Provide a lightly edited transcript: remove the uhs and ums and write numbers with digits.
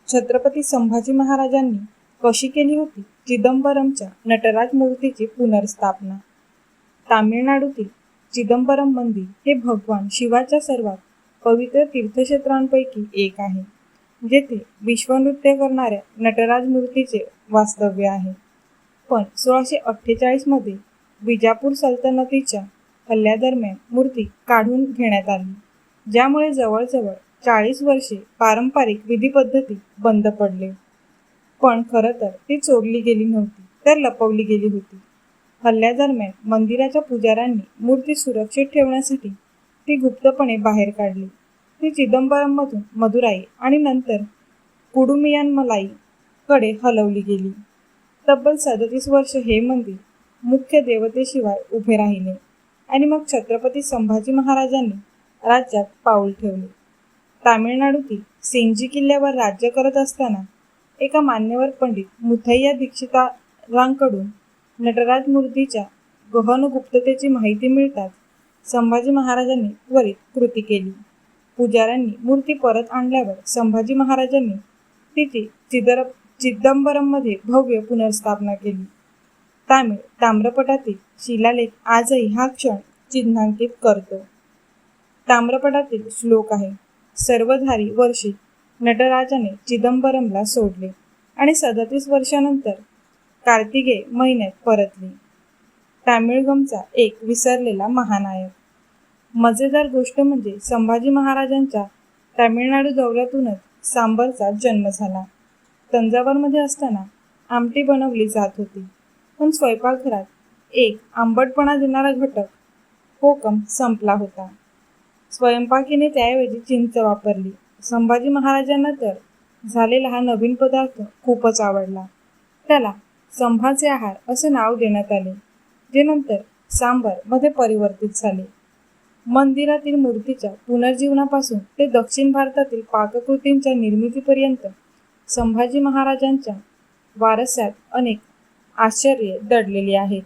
छत्रपती संभाजी महाराजांनी कशी केली होती चिदंबरमच्या नटराज मूर्तीची पुनर्स्थापना। तामिळनाडूतील चिदंबरम मंदिर हे भगवान शिवाच्या सर्वात पवित्र तीर्थक्षेत्रांपैकी एक आहे, जेथे विश्वनृत्य करणाऱ्या नटराज मूर्तीचे वास्तव्य आहे। पण 1648 मध्ये विजापूर सल्तनतीच्या हल्ल्यादरम्यान मूर्ती काढून घेण्यात आली, ज्यामुळे जवळजवळ 40 वर्षे पारंपरिक विधिपद्धती बंद पडले। पण खरं तर ती चोरली गेली नव्हती, तर लपवली गेली होती। हल्ल्यादरम्यान मंदिराच्या पुजाऱ्यांनी मूर्ती सुरक्षित ठेवण्यासाठी ती गुप्तपणे बाहेर काढली। ती चिदंबरममधून मदुराई आणि नंतर कुडुमियानमलाई कडे हलवली गेली। तब्बल 37 वर्ष हे मंदिर मुख्य देवतेशिवाय उभे राहिले आणि मग छत्रपती संभाजी महाराजांनी राज्यात पाऊल ठेवले। तामिळनाडूतील सेंजी किल्ल्यावर राज्य करत असताना एका मान्यवर पंडित मुथय्या दीक्षितारांकडून नटराज मूर्तीच्या गहन गुप्ततेची माहिती मिळताच संभाजी महाराजांनी त्वरित कृती केली। पुजाऱ्यांनी मूर्ती परत आणल्यावर संभाजी महाराजांनी तिची चिदंबरममध्ये भव्य पुनर्स्थापना केली। तामिळ ताम्रपटातील शिलालेख आजही हा क्षण चिन्हांकित करतो। ताम्रपटातील श्लोक आहे, सर्वधारी वर्षी नटराजाने चिदंबरमला सोडले आणि 37 वर्षानंतर कार्तिकेय महिन्यात परतले। तामिळगमचा एक विसरलेला महानायक। मजेदार गोष्ट म्हणजे संभाजी महाराजांच्या तामिळनाडू दौऱ्यातूनच सांबरचा जन्म झाला। तंजावरमध्ये असताना आमटी बनवली जात होती, पण स्वयंपाकघरात एक आंबटपणा देणारा घटक कोकम संपला होता। स्वयंपाकीने त्याऐवजी चिंच वापरली। संभाजी महाराजांना तर झालेला हा नवीन पदार्थ खूपच आवडला। त्याला संभाचे आहार असे नाव देण्यात आले, जे नंतर सांबर मध्ये परिवर्तित झाले। मंदिरातील मूर्तीच्या पुनर्जीवनापासून ते दक्षिण भारतातील पाककृतींच्या निर्मितीपर्यंत संभाजी महाराजांच्या वारसात अनेक आश्चर्ये दडलेली आहेत।